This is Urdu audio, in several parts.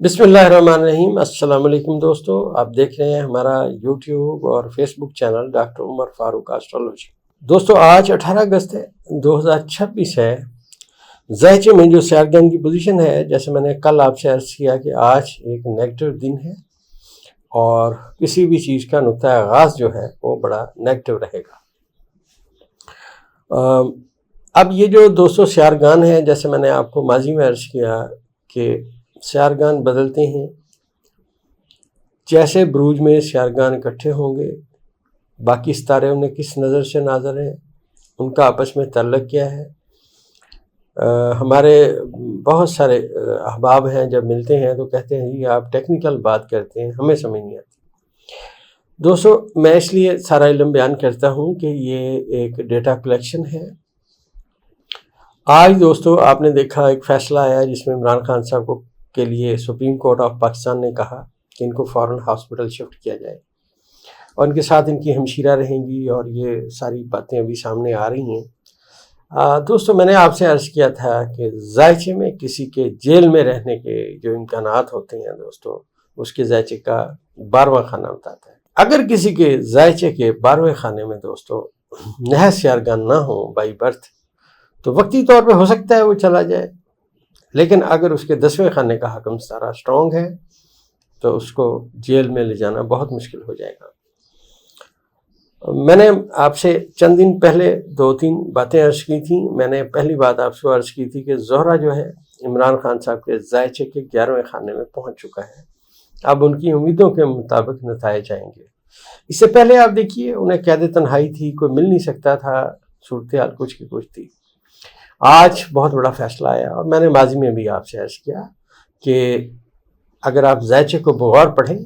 بسم اللہ الرحمن الرحیم۔ السلام علیکم دوستو، آپ دیکھ رہے ہیں ہمارا یوٹیوب اور فیس بک چینل ڈاکٹر عمر فاروق ایسٹرالوجی۔ دوستو آج 18 اگست ہے، 2026 ہے۔ ذائچے میں جو سیارگان کی پوزیشن ہے، جیسے میں نے کل آپ سے عرض کیا کہ آج ایک نیگیٹو دن ہے اور کسی بھی چیز کا نقطہ آغاز جو ہے وہ بڑا نیگیٹو رہے گا۔ اب یہ جو دوستو سیارگان ہیں، جیسے میں نے آپ کو ماضی میں عرض کیا کہ سیارگان بدلتے ہیں، جیسے بروج میں سیارگان اکٹھے ہوں گے، باقی ستارے انہیں کس نظر سے ناظر ہیں، ان کا آپس میں تعلق کیا ہے۔ ہمارے بہت سارے احباب ہیں، جب ملتے ہیں تو کہتے ہیں جی آپ ٹیکنیکل بات کرتے ہیں، ہمیں سمجھ نہیں آتی۔ دوستو میں اس لیے سارا علم بیان کرتا ہوں کہ یہ ایک ڈیٹا کلیکشن ہے۔ آج دوستو آپ نے دیکھا ایک فیصلہ آیا جس میں عمران خان صاحب کو کے لیے سپریم کورٹ آف پاکستان نے کہا کہ ان کو فوراً ہاسپٹل شفٹ کیا جائے اور ان کے ساتھ ان کی ہمشیرہ رہیں گی، اور یہ ساری باتیں ابھی سامنے آ رہی ہیں۔ دوستو میں نے آپ سے عرض کیا تھا کہ ذائچے میں کسی کے جیل میں رہنے کے جو امکانات ہوتے ہیں دوستو، اس کے ذائچے کا 12واں خانہ بتاتا ہے۔ اگر کسی کے ذائچے کے 12ویں خانے میں دوستو نہایت سیارگان نہ ہو بائی برتھ، تو وقتی طور پہ ہو سکتا ہے وہ چلا جائے، لیکن اگر اس کے 10ویں خانے کا حکم ستارہ سٹرونگ ہے تو اس کو جیل میں لے جانا بہت مشکل ہو جائے گا۔ میں نے آپ سے چند دن پہلے 2-3 باتیں عرض کی تھیں۔ میں نے پہلی بات آپ سے عرض کی تھی کہ زہرہ جو ہے عمران خان صاحب کے ذائچے کے 11ویں خانے میں پہنچ چکا ہے، اب ان کی امیدوں کے مطابق نتائج آئیں گے۔ اس سے پہلے آپ دیکھیے انہیں قید تنہائی تھی، کوئی مل نہیں سکتا تھا، صورتحال کچھ کی کچھ تھی۔ آج بہت بڑا فیصلہ آیا، اور میں نے ماضی میں بھی آپ سے عرض کیا کہ اگر آپ ذائچے کو بغور پڑھیں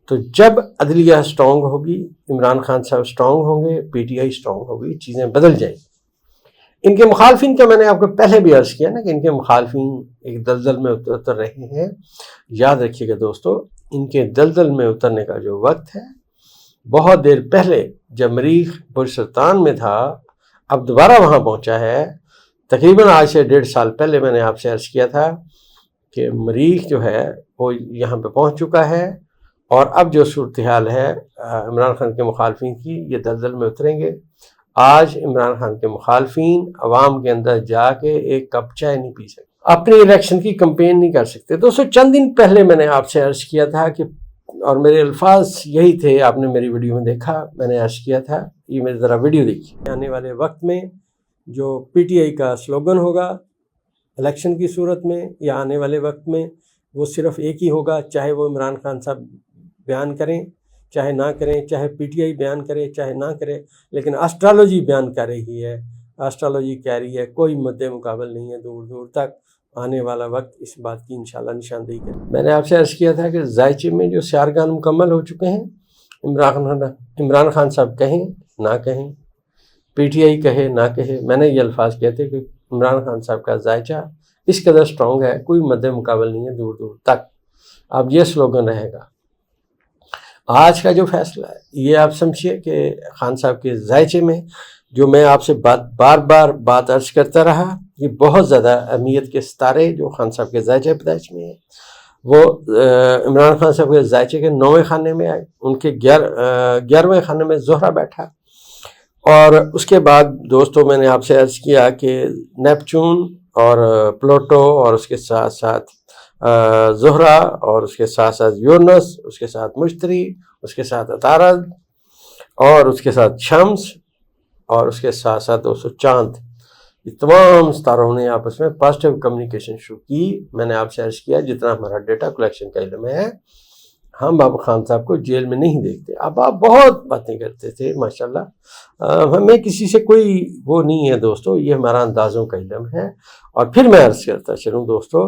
تو جب عدلیہ سٹرونگ ہوگی، عمران خان صاحب سٹرونگ ہوں گے، پی ٹی آئی سٹرونگ ہوگی، چیزیں بدل جائیں گی۔ ان کے مخالفین کا میں نے آپ کو پہلے بھی عرض کیا نا کہ ان کے مخالفین ایک دلدل میں اتر رہے ہیں۔ یاد رکھیے گا دوستو، ان کے دلدل میں اترنے کا جو وقت ہے، بہت دیر پہلے جب مریخ برج سرطان میں تھا، اب دوبارہ وہاں پہنچا ہے۔ تقریباً آج سے 1.5 سال پہلے میں نے آپ سے عرض کیا تھا کہ مریخ جو ہے وہ یہاں پہ پہنچ چکا ہے، اور اب جو صورتحال ہے عمران خان کے مخالفین کی، یہ دلدل میں اتریں گے۔ آج عمران خان کے مخالفین عوام کے اندر جا کے ایک کپ چائے نہیں پی سکتے، اپنی الیکشن کی کمپین نہیں کر سکتے۔ دوستو چند دن پہلے میں نے آپ سے عرض کیا تھا کہ، اور میرے الفاظ یہی تھے، آپ نے میری ویڈیو میں دیکھا، میں نے عرض کیا تھا، یہ میری ذرا ویڈیو دیکھیے۔ آنے والے وقت میں جو پی ٹی آئی کا سلوگن ہوگا الیکشن کی صورت میں یا آنے والے وقت میں، وہ صرف ایک ہی ہوگا، چاہے وہ عمران خان صاحب بیان کریں چاہے نہ کریں، چاہے پی ٹی آئی بیان کرے چاہے نہ کرے، لیکن ایسٹرالوجی بیان کر رہی ہے، ایسٹرالوجی کہہ رہی ہے، کوئی مد مقابل نہیں ہے دور دور تک۔ آنے والا وقت اس بات کی انشاءاللہ نشاندہی کرے۔ میں نے آپ سے عرض کیا تھا کہ ذائچے میں جو سیارگان مکمل ہو چکے ہیں، عمران خان صاحب کہیں نہ کہیں، پی ٹی آئی کہے نہ کہے، میں نے یہ الفاظ کہتے کہ عمران خان صاحب کا ذائچہ اس قدر سٹرونگ ہے، کوئی مد مقابل نہیں ہے دور دور تک۔ اب یہ سلوگن رہے گا۔ آج کا جو فیصلہ ہے یہ آپ سمجھیے کہ خان صاحب کے ذائچے میں، جو میں آپ سے بار بار بات عرض کرتا رہا، یہ بہت زیادہ اہمیت کے ستارے جو خان صاحب کے ذائچے پیدائش میں ہیں، وہ عمران خان صاحب کے ذائچے کے 9ویں خانے میں آئے، ان کے 11ویں خانے میں زہرہ بیٹھا، اور اس کے بعد دوستوں میں نے آپ سے عرض کیا کہ نیپچون اور پلوٹو، اور اس کے ساتھ ساتھ زہرہ، اور اس کے ساتھ ساتھ یورنس، اس کے ساتھ مشتری، اس کے ساتھ عطارد، اور اس کے ساتھ شمس، اور اس کے ساتھ ساتھ دوستو چاند، یہ تمام ستاروں نے آپس میں پازیٹیو کمیونیکیشن شروع کی۔ میں نے آپ سے عرض کیا جتنا ہمارا ڈیٹا کلیکشن کا علم ہے، ہم اب خان صاحب کو جیل میں نہیں دیکھتے۔ اب آپ بہت باتیں کرتے تھے ماشاءاللہ، ہمیں کسی سے کوئی وہ نہیں ہے دوستو، یہ ہمارا اندازوں کا علم ہے۔ اور پھر میں عرض کرتا چلوں دوستو،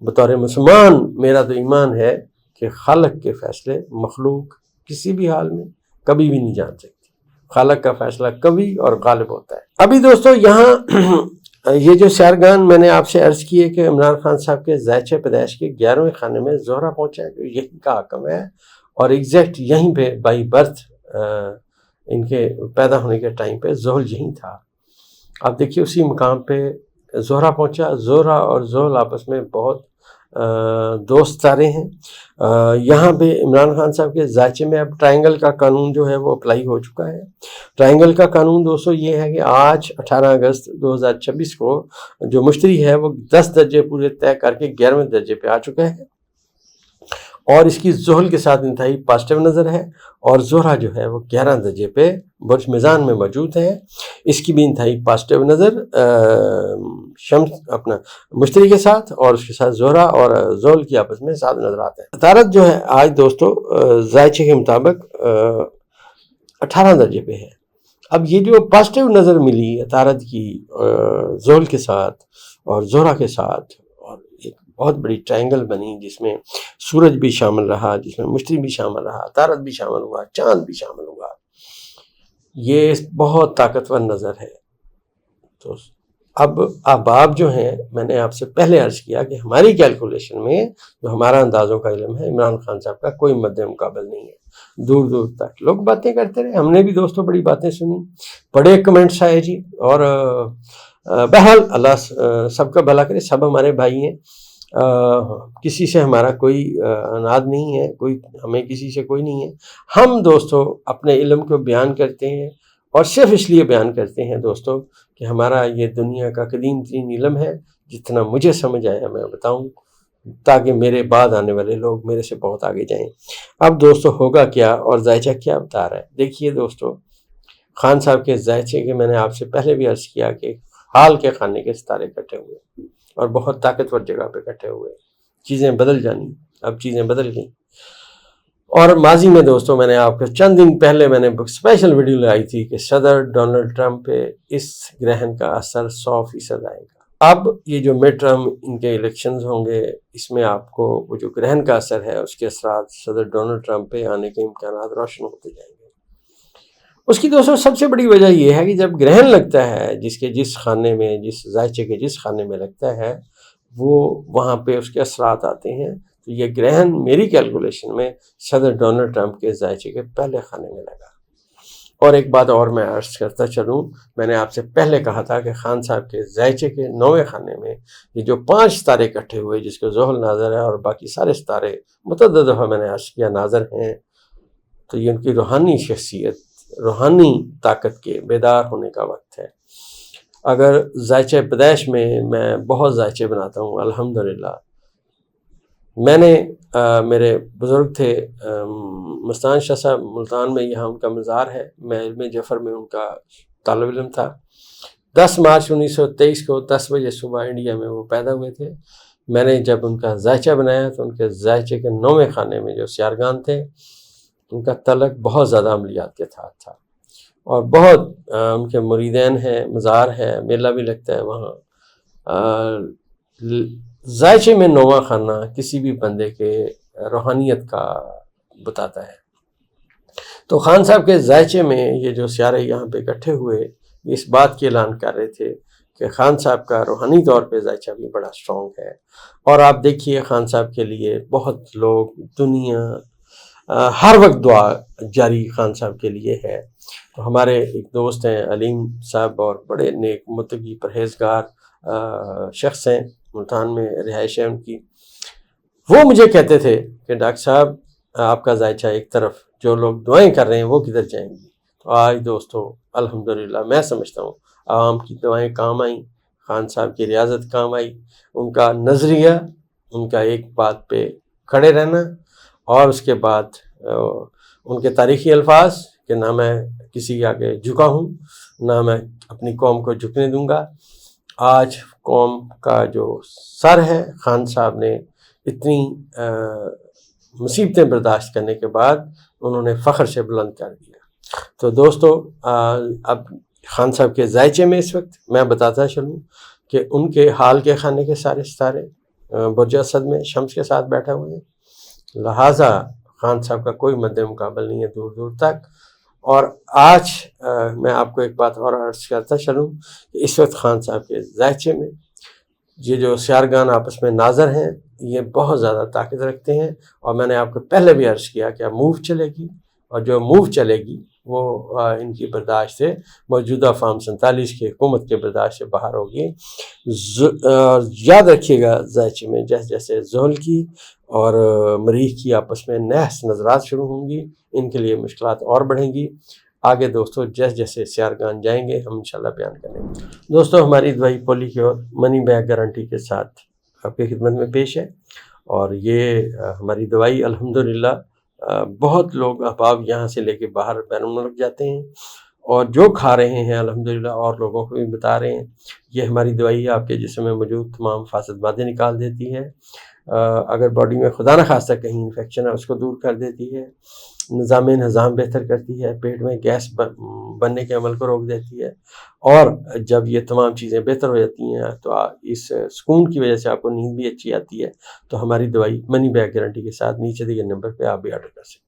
بطور مسلمان میرا تو ایمان ہے کہ خالق کے فیصلے مخلوق کسی بھی حال میں کبھی بھی نہیں جان سکتی۔ خالق کا فیصلہ کبھی اور غالب ہوتا ہے۔ ابھی دوستو یہاں یہ جو سیارگان میں نے آپ سے عرض کیے کہ عمران خان صاحب کے ذائچے پیدائش کے 11ویں خانے میں زہرہ پہنچا ہے، یہی کا حکم ہے، اور ایگزیکٹ یہیں پہ بائی برتھ ان کے پیدا ہونے کے ٹائم پہ زحل یہیں تھا۔ آپ دیکھیے اسی مقام پہ زہرہ پہنچا۔ زہرہ اور زحل آپس میں بہت دوست ستارے ہیں۔ یہاں پہ عمران خان صاحب کے ذائچے میں اب ٹرائنگل کا قانون جو ہے وہ اپلائی ہو چکا ہے۔ ٹرائنگل کا قانون دوستو یہ ہے کہ آج 18 اگست 2026 کو جو مشتری ہے وہ 10 درجے پورے طے کر کے 11ویں درجے پہ آ چکا ہے، اور اس کی زحل کے ساتھ انتہائی پازیٹیو نظر ہے، اور زہرہ جو ہے وہ 11 درجے پہ برج میزان میں موجود ہے، اس کی بھی انتہائی پازیٹیو نظر شمس اپنا مشتری کے ساتھ، اور اس کے ساتھ زہرہ اور زحل کی آپس میں ساتھ نظر آتا ہے۔ عطارد جو ہے آج دوستو ذائچے کے مطابق 18 درجے پہ ہے۔ اب یہ جو پازیٹیو نظر ملی عطارد کی زحل کے ساتھ اور زہرہ کے ساتھ، اور ایک بہت بڑی ٹرائنگل بنی جس میں سورج بھی شامل رہا، جس میں مشتری بھی شامل رہا، عطارد بھی شامل ہوا، چاند بھی شامل ہوا، یہ بہت طاقتور نظر ہے۔ تو اب آپ جو ہیں، میں نے آپ سے پہلے عرض کیا کہ ہماری کیلکولیشن میں جو ہمارا اندازوں کا علم ہے، عمران خان صاحب کا کوئی مد مقابل نہیں ہے۔ دور دور تک لوگ باتیں کرتے رہے، ہم نے بھی دوستوں بڑی باتیں سنی، بڑے کمنٹس آئے جی، اور بہرحال اللہ سب کا بھلا کرے، سب ہمارے بھائی ہیں، کسی سے ہمارا کوئی اناد نہیں ہے، ہمیں کسی سے کوئی نہیں ہے۔ ہم دوستو اپنے علم کو بیان کرتے ہیں، اور صرف اس لیے بیان کرتے ہیں دوستو کہ ہمارا یہ دنیا کا قدیم ترین علم ہے، جتنا مجھے سمجھ آیا میں بتاؤں، تاکہ میرے بعد آنے والے لوگ میرے سے بہت آگے جائیں۔ اب دوستو ہوگا کیا، اور ذائچہ کیا بتا رہا ہے؟ دیکھیے دوستو، خان صاحب کے ذائچے کے میں نے آپ سے پہلے بھی عرض کیا کہ حال کے خانے کے ستارے کٹے ہوئے، اور بہت طاقتور جگہ پہ کٹے ہوئے، چیزیں بدل جانی، اب چیزیں بدل گئیں۔ اور ماضی میں دوستوں میں نے آپ کو چند دن پہلے میں نے اسپیشل ویڈیو لائی تھی کہ صدر ڈونلڈ ٹرمپ پہ اس گرہن کا اثر 100% آئے گا۔ اب یہ جو مڈ ٹرم ان کے الیکشنز ہوں گے، اس میں آپ کو وہ جو گرہن کا اثر ہے، اس کے اثرات صدر ڈونلڈ ٹرمپ پہ آنے کے امکانات روشن ہوتے جائیں گے۔ اس کی دوستوں سب سے بڑی وجہ یہ ہے کہ جب گرہن لگتا ہے، جس خانے میں، جس ذائچے کے جس خانے میں لگتا ہے، وہ وہاں پہ اس کے اثرات آتے ہیں۔ تو یہ گرہن میری کیلکولیشن میں صدر ڈونلڈ ٹرمپ کے ذائچے کے پہلے خانے میں لگا۔ اور ایک بات اور میں عرض کرتا چلوں، میں نے آپ سے پہلے کہا تھا کہ خان صاحب کے ذائچے کے 9ویں خانے میں یہ جو 5 ستارے اکٹھے ہوئے، جس کو زحل ناظر ہے اور باقی سارے ستارے متعدد دفعہ میں نے عرض کیا ناظر ہیں، تو یہ ان کی روحانی شخصیت، روحانی طاقت کے بیدار ہونے کا وقت ہے۔ اگر ذائچہ پیدائش میں بہت ذائچے بناتا ہوں الحمدللہ۔ میں نے میرے بزرگ تھے مستان شاہ صاحب، ملتان میں، یہاں ان کا مزار ہے، میں علم جعفر میں ان کا طالب علم تھا۔ 10 مارچ 1923 کو 10 بجے صبح انڈیا میں وہ پیدا ہوئے تھے۔ میں نے جب ان کا ذائچہ بنایا تو ان کے ذائچے کے 9ویں خانے میں جو سیارگان تھے، ان کا تعلق بہت زیادہ عملیات کے ساتھ تھا، اور بہت ان کے مریدین ہیں، مزار ہے، میلہ بھی لگتا ہے وہاں۔ ذائچے میں 9واں خانہ کسی بھی بندے کے روحانیت کا بتاتا ہے۔ تو خان صاحب کے ذائچے میں یہ جو سیارے یہاں پہ اکٹھے ہوئے، اس بات کی اعلان کر رہے تھے کہ خان صاحب کا روحانی طور پہ ذائچہ بھی بڑا اسٹرانگ ہے۔ اور آپ دیکھیے خان صاحب کے لیے بہت لوگ، دنیا ہر وقت دعا جاری خان صاحب کے لیے ہے۔ تو ہمارے ایک دوست ہیں علیم صاحب، اور بڑے نیک متقی پرہیزگار شخص ہیں، ملتان میں رہائش ہے ان کی۔ وہ مجھے کہتے تھے کہ ڈاکٹر صاحب آپ کا ذائچہ ایک طرف، جو لوگ دعائیں کر رہے ہیں وہ کدھر جائیں گی؟ تو آج دوستو الحمدللہ میں سمجھتا ہوں عوام کی دعائیں کام آئیں، خان صاحب کی ریاضت کام آئی، ان کا نظریہ، ان کا ایک بات پہ کھڑے رہنا، اور اس کے بعد ان کے تاریخی الفاظ کہ نہ میں کسی کے آگے جھکا ہوں، نہ میں اپنی قوم کو جھکنے دوں گا۔ آج قوم کا جو سر ہے، خان صاحب نے اتنی مصیبتیں برداشت کرنے کے بعد انہوں نے فخر سے بلند کر دیا۔ تو دوستو اب خان صاحب کے ذائچے میں اس وقت میں بتاتا چلوں کہ ان کے حال کے خانے کے سارے ستارے برج اسد میں شمس کے ساتھ بیٹھے ہوئے ہیں، لہٰذا خان صاحب کا کوئی مد مقابل نہیں ہے دور دور تک۔ اور آج میں آپ کو ایک بات اور عرض کرتا چلوں کہ اس وقت خان صاحب کے ذائچے میں یہ جو سیارگان آپس میں ناظر ہیں، یہ بہت زیادہ طاقت رکھتے ہیں، اور میں نے آپ کو پہلے بھی عرض کیا کہ اب موو چلے گی، اور جو موو چلے گی وہ ان کی برداشت سے، موجودہ فارم 47 کی حکومت کے برداشت سے باہر ہوگی۔ یاد رکھیے گا ذائچے میں جیسے جیسے زحل کی اور مریخ کی آپس میں نحس نظرات شروع ہوں گی، ان کے لیے مشکلات اور بڑھیں گی۔ آگے دوستو جیسے جیسے سیارگان جائیں گے ہم انشاءاللہ بیان کریں گے۔ دوستو ہماری دوائی پولی کی اور منی بیک گارنٹی کے ساتھ آپ کی خدمت میں پیش ہے، اور یہ ہماری دوائی الحمدللہ بہت لوگ احباب یہاں سے لے کے باہر بین الملک جاتے ہیں، اور جو کھا رہے ہیں الحمدللہ اور لوگوں کو بھی بتا رہے ہیں۔ یہ ہماری دوائی آپ کے جسم میں موجود تمام فاسد مادے نکال دیتی ہے، اگر باڈی میں خدا نخواستہ کہیں انفیکشن ہے اس کو دور کر دیتی ہے، نظام ہضم بہتر کرتی ہے، پیٹ میں گیس بننے کے عمل کو روک دیتی ہے، اور جب یہ تمام چیزیں بہتر ہو جاتی ہیں تو اس سکون کی وجہ سے آپ کو نیند بھی اچھی آتی ہے۔ تو ہماری دوائی منی بیک گارنٹی کے ساتھ نیچے دیے گئے نمبر پہ آپ بھی آرڈر کر سکتے ہیں۔